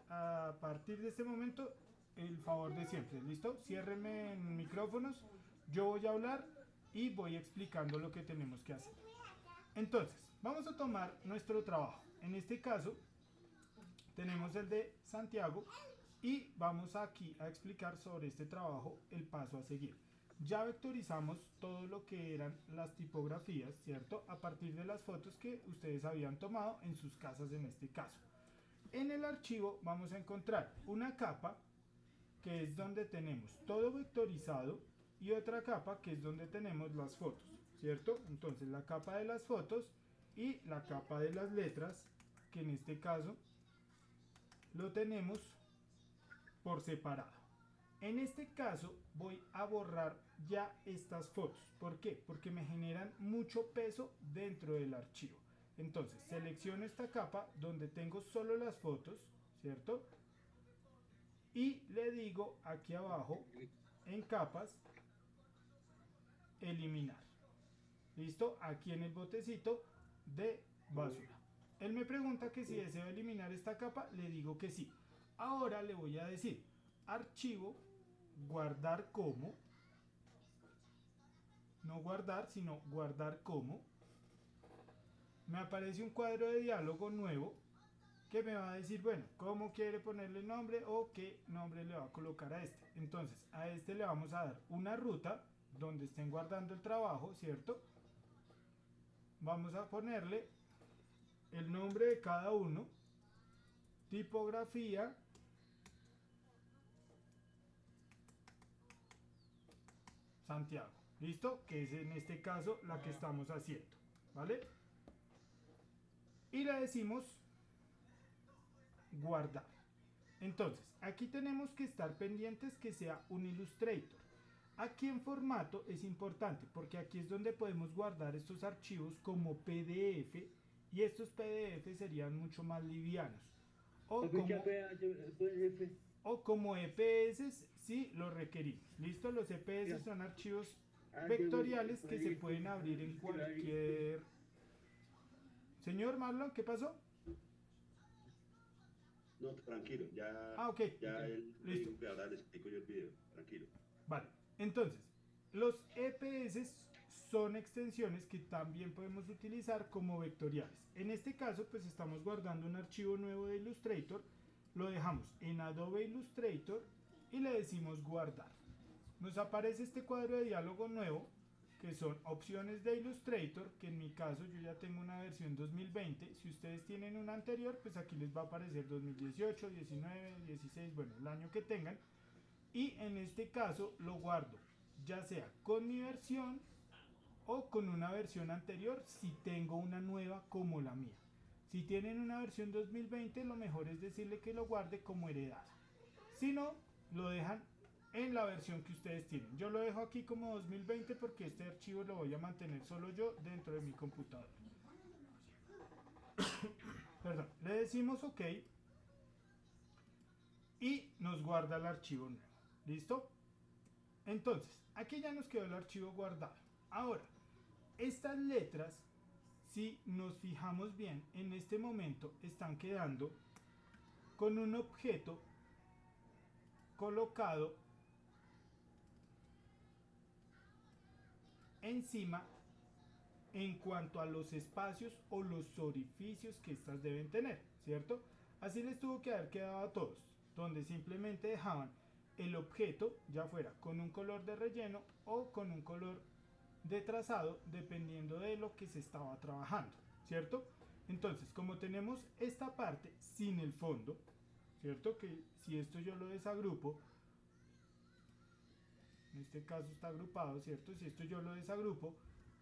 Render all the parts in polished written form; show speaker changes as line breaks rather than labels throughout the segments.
a partir de este momento el favor de siempre, ¿listo? Ciérrenme en micrófonos, yo voy a hablar y voy explicando lo que tenemos que hacer. Entonces, vamos a tomar nuestro trabajo. En este caso, tenemos el de Santiago y vamos aquí a explicar sobre este trabajo el paso a seguir. Ya vectorizamos todo lo que eran las tipografías, ¿cierto? A partir de las fotos que ustedes habían tomado en sus casas en este caso. En el archivo vamos a encontrar una capa que es donde tenemos todo vectorizado y otra capa que es donde tenemos las fotos, ¿cierto? Entonces la capa de las fotos y la capa de las letras, que en este caso lo tenemos por separado. En este caso voy a borrar ya estas fotos. ¿Por qué? Porque me generan mucho peso dentro del archivo. Entonces selecciono esta capa donde tengo solo las fotos, ¿cierto? Y le digo aquí abajo en capas eliminar. ¿Listo? Aquí en el botecito de basura. Él me pregunta que si deseo eliminar esta capa, le digo que sí. Ahora le voy a decir archivo, guardar como, no guardar, sino guardar como. Me aparece un cuadro de diálogo nuevo que me va a decir, bueno, cómo quiere ponerle nombre o qué nombre le va a colocar a este. Entonces, a este le vamos a dar una ruta donde estén guardando el trabajo, ¿cierto? Vamos a ponerle el nombre de cada uno, tipografía, Santiago, ¿listo? Que es en este caso la que estamos haciendo, ¿vale? Y le decimos guardar. Entonces, aquí tenemos que estar pendientes que sea un Illustrator. Aquí en formato es importante porque aquí es donde podemos guardar estos archivos como PDF y estos PDF serían mucho más livianos. O como, o como EPS si lo requerimos. ¿Listo? Los EPS son archivos vectoriales que se pueden abrir en cualquier... Señor Marlon, ¿qué pasó?
No, tranquilo, ya,
Ah, ok, ok,
ya él me
listo.
dijo que ahora le explico yo el video, tranquilo.
Vale, entonces, los EPS son extensiones que también podemos utilizar como vectoriales. En este caso, pues estamos guardando un archivo nuevo de Illustrator, lo dejamos en Adobe Illustrator y le decimos guardar. Nos aparece este cuadro de diálogo nuevo, que son opciones de Illustrator, que en mi caso yo ya tengo una versión 2020. Si ustedes tienen una anterior, pues aquí les va a aparecer 2018, 19, 16, bueno, el año que tengan. Y en este caso lo guardo ya sea con mi versión o con una versión anterior si tengo una nueva como la mía. Si tienen una versión 2020, lo mejor es decirle que lo guarde como heredada. Si no, lo dejan en la versión que ustedes tienen. Yo lo dejo aquí como 2020 porque este archivo lo voy a mantener solo yo dentro de mi computadora. Perdón, le decimos OK y nos guarda el archivo nuevo. ¿Listo? Entonces, aquí ya nos quedó el archivo guardado. Ahora, estas letras, si nos fijamos bien, en este momento están quedando con un objeto colocado encima en cuanto a los espacios o los orificios que estas deben tener, ¿cierto? Así les tuvo que haber quedado a todos, donde simplemente dejaban el objeto, ya fuera con un color de relleno o con un color de trazado, dependiendo de lo que se estaba trabajando, ¿cierto? Entonces, como tenemos esta parte sin el fondo, ¿cierto? Que si esto yo lo desagrupo, en este caso está agrupado, ¿cierto? Si esto yo lo desagrupo,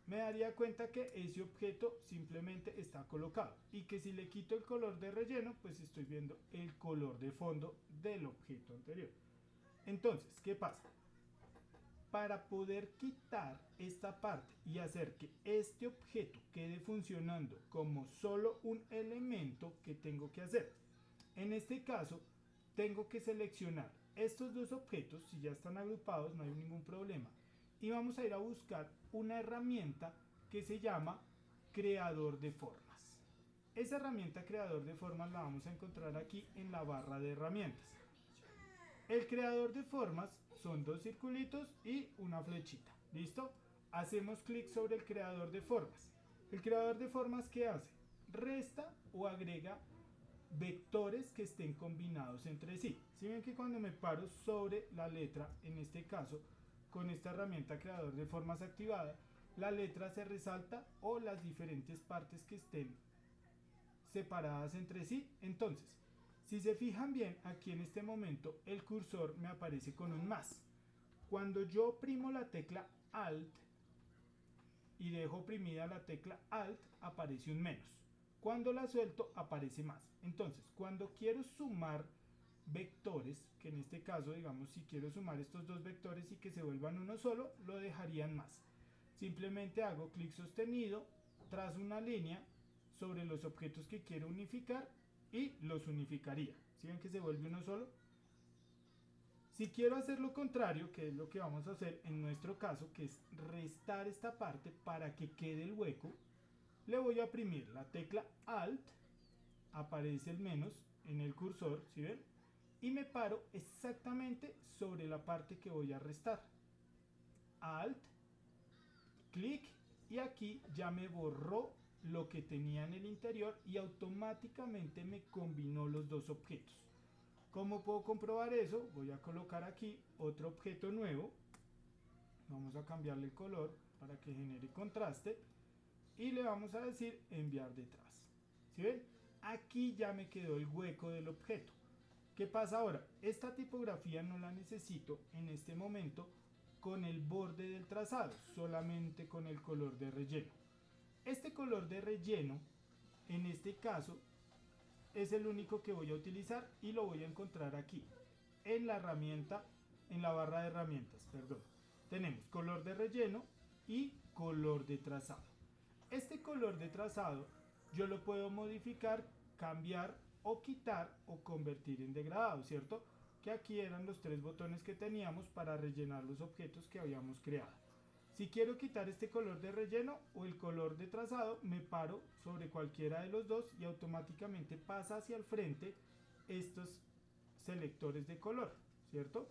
me daría cuenta que ese objeto simplemente está colocado y que si le quito el color de relleno, pues estoy viendo el color de fondo del objeto anterior. Entonces, ¿qué pasa? Para poder quitar esta parte y hacer que este objeto quede funcionando como solo un elemento, que tengo que hacer. En este caso, tengo que seleccionar estos dos objetos, si ya están agrupados no hay ningún problema, y vamos a ir a buscar una herramienta que se llama creador de formas. Esa herramienta creador de formas la vamos a encontrar aquí en la barra de herramientas. El creador de formas son dos circulitos y una flechita. ¿Listo? Hacemos clic sobre el creador de formas. El creador de formas, ¿qué hace? Resta o agrega vectores que estén combinados entre sí. Si ven que cuando me paro sobre la letra, en este caso, con esta herramienta creador de formas activada, la letra se resalta o las diferentes partes que estén separadas entre sí. Entonces, si se fijan bien, aquí en este momento el cursor me aparece con un más. Cuando yo oprimo la tecla Alt y dejo oprimida la tecla Alt, aparece un menos. Cuando la suelto, aparece más. Entonces, cuando quiero sumar vectores, que en este caso, digamos, si quiero sumar estos dos vectores y que se vuelvan uno solo, lo dejarían más. Simplemente hago clic sostenido, trazo una línea sobre los objetos que quiero unificar y los unificaría. ¿Sí ven que se vuelve uno solo? Si quiero hacer lo contrario, que es lo que vamos a hacer en nuestro caso, que es restar esta parte para que quede el hueco, le voy a oprimir la tecla Alt, aparece el menos en el cursor, ¿sí ven? Y me paro exactamente sobre la parte que voy a restar. Alt, clic, y aquí ya me borró lo que tenía en el interior y automáticamente me combinó los dos objetos. ¿Cómo puedo comprobar eso? Voy a colocar aquí otro objeto nuevo. Vamos a cambiarle el color para que genere contraste. Y le vamos a decir enviar detrás. ¿Sí ven? Aquí ya me quedó el hueco del objeto. ¿Qué pasa ahora? Esta tipografía no la necesito en este momento con el borde del trazado, solamente con el color de relleno. Este color de relleno, en este caso, es el único que voy a utilizar y lo voy a encontrar aquí, en la herramienta, en la barra de herramientas, perdón. Tenemos color de relleno y color de trazado. Este color de trazado yo lo puedo modificar, cambiar o quitar o convertir en degradado, ¿cierto? Que aquí eran los tres botones que teníamos para rellenar los objetos que habíamos creado. Si quiero quitar este color de relleno o el color de trazado, me paro sobre cualquiera de los dos y automáticamente pasa hacia el frente estos selectores de color, ¿cierto?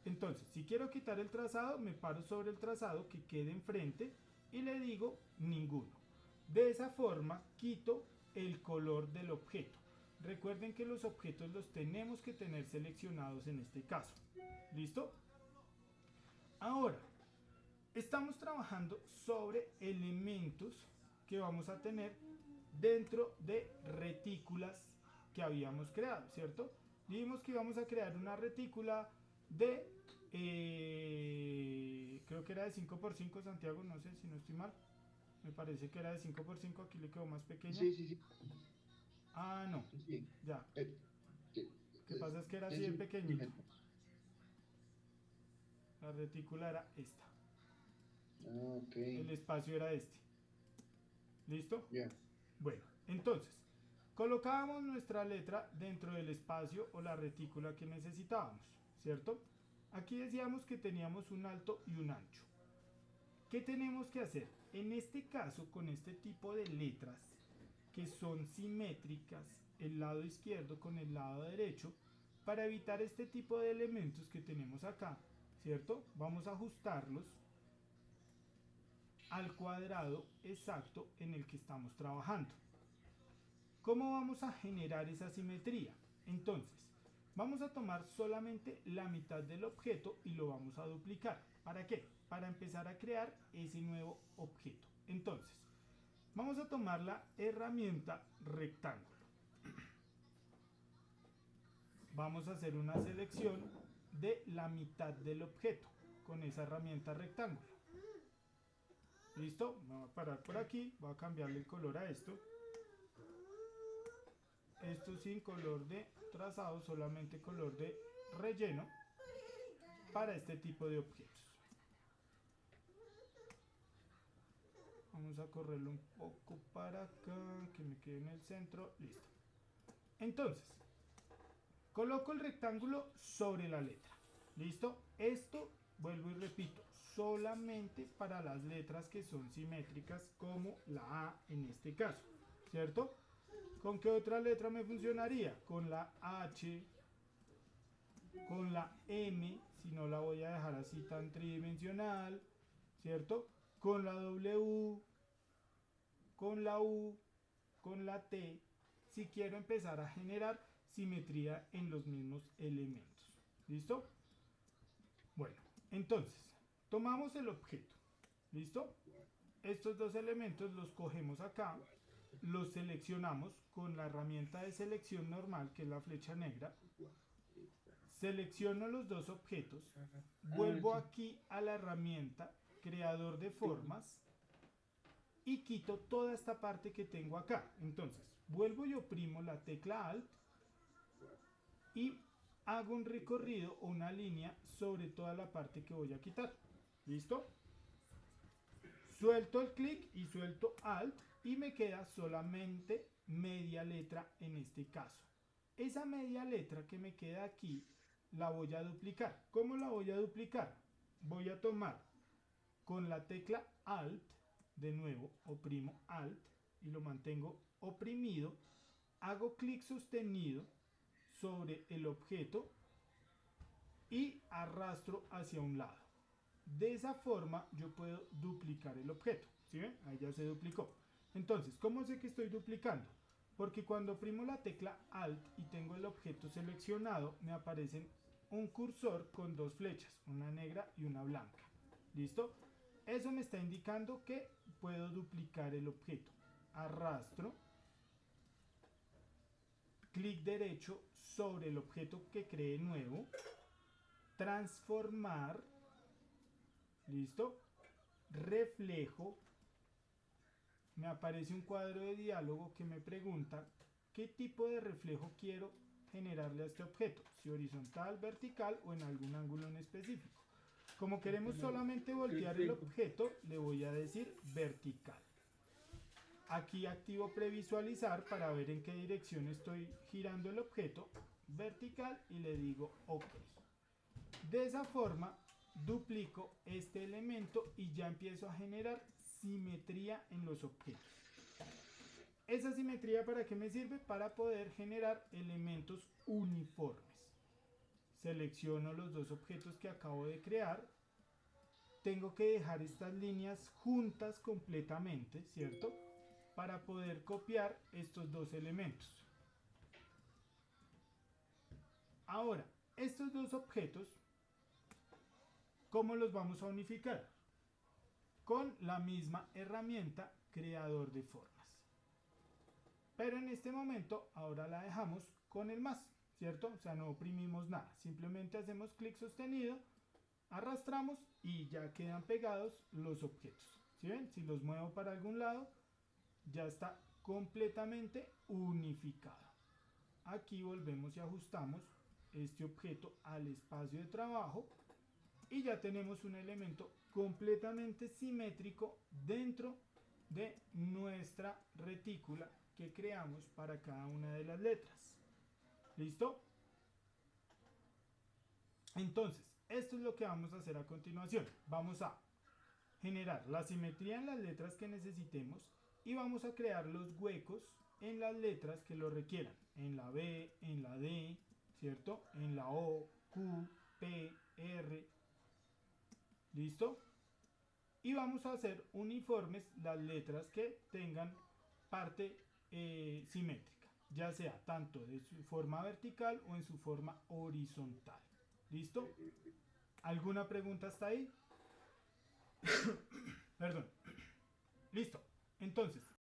Entonces, si quiero quitar el trazado, me paro sobre el trazado que quede enfrente y le digo ninguno. De esa forma, quito el color del objeto. Recuerden que los objetos los tenemos que tener seleccionados en este caso. ¿Listo? Ahora, estamos trabajando sobre elementos que vamos a tener dentro de retículas que habíamos creado, ¿cierto? Dijimos que íbamos a crear una retícula de, creo que era de 5×5, Santiago, no sé si no estoy mal. Me parece que era de 5×5, aquí le quedó más pequeña.
Sí.
Ah, no,
Sí.
ya.
Sí.
Lo que pasa es que era así de pequeñita. La retícula era esta.
Ok.
El espacio era este. ¿Listo?
Ya.
Bueno, entonces, colocábamos nuestra letra dentro del espacio o la retícula que necesitábamos, ¿cierto? Aquí decíamos que teníamos un alto y un ancho. ¿Qué tenemos que hacer? En este caso, con este tipo de letras que son simétricas, el lado izquierdo con el lado derecho, para evitar este tipo de elementos que tenemos acá, ¿cierto? Vamos a ajustarlos al cuadrado exacto en el que estamos trabajando. ¿Cómo vamos a generar esa simetría? Entonces, vamos a tomar solamente la mitad del objeto y lo vamos a duplicar. ¿Para qué? Para empezar a crear ese nuevo objeto. Entonces, vamos a tomar la herramienta rectángulo. Vamos a hacer una selección de la mitad del objeto con esa herramienta rectángulo. ¿Listo? Me voy a parar por aquí, voy a cambiarle el color a esto. Esto sin color de trazado, solamente color de relleno para este tipo de objetos. Vamos a correrlo un poco para acá, que me quede en el centro. Listo. Entonces, coloco el rectángulo sobre la letra. ¿Listo? Esto, vuelvo y repito, solamente para las letras que son simétricas, como la A en este caso, ¿cierto? ¿Con qué otra letra me funcionaría? Con la H, con la M, si no la voy a dejar así tan tridimensional, ¿cierto? Con la W, con la U, con la T, si quiero empezar a generar simetría en los mismos elementos. ¿Listo? Bueno, entonces, tomamos el objeto. ¿Listo? Estos dos elementos los cogemos acá, los seleccionamos con la herramienta de selección normal, que es la flecha negra. Selecciono los dos objetos, vuelvo aquí a la herramienta creador de formas y quito toda esta parte que tengo acá. Entonces, vuelvo y oprimo la tecla Alt y hago un recorrido o una línea sobre toda la parte que voy a quitar. ¿Listo? Suelto el clic y suelto Alt y me queda solamente media letra en este caso. Esa media letra que me queda aquí la voy a duplicar. ¿Cómo la voy a duplicar? Voy a tomar con la tecla Alt, de nuevo oprimo Alt y lo mantengo oprimido, hago clic sostenido sobre el objeto y arrastro hacia un lado. De esa forma yo puedo duplicar el objeto. ¿Sí ven? Ahí ya se duplicó. Entonces, ¿cómo sé que estoy duplicando? Porque cuando oprimo la tecla Alt y tengo el objeto seleccionado, me aparecen un cursor con dos flechas, una negra y una blanca. ¿Listo? Eso me está indicando que puedo duplicar el objeto. Arrastro, clic derecho sobre el objeto que creé nuevo, transformar, ¿listo? Reflejo, me aparece un cuadro de diálogo que me pregunta qué tipo de reflejo quiero generarle a este objeto, si horizontal, vertical o en algún ángulo en específico. Como queremos solamente voltear el objeto, le voy a decir vertical. Aquí activo previsualizar para ver en qué dirección estoy girando el objeto, vertical, y le digo OK. De esa forma duplico este elemento y ya empiezo a generar simetría en los objetos. ¿Esa simetría para qué me sirve? Para poder generar elementos uniformes. Selecciono los dos objetos que acabo de crear. Tengo que dejar estas líneas juntas completamente, ¿cierto? Para poder copiar estos dos elementos. Ahora, estos dos objetos, ¿cómo los vamos a unificar? Con la misma herramienta creador de formas. Pero en este momento, ahora la dejamos con el más, ¿cierto? O sea, no oprimimos nada. Simplemente hacemos clic sostenido, arrastramos y ya quedan pegados los objetos. ¿Sí ven? Si los muevo para algún lado, ya está completamente unificado. Aquí volvemos y ajustamos este objeto al espacio de trabajo y ya tenemos un elemento completamente simétrico dentro de nuestra retícula que creamos para cada una de las letras. ¿Listo? Entonces, esto es lo que vamos a hacer a continuación. Vamos a generar la simetría en las letras que necesitemos y vamos a crear los huecos en las letras que lo requieran. En la B, en la D, ¿cierto? En la O, Q, P, R. ¿Listo? Y vamos a hacer uniformes las letras que tengan parte simétrica, ya sea tanto de su forma vertical o en su forma horizontal. ¿Listo? ¿Alguna pregunta hasta ahí?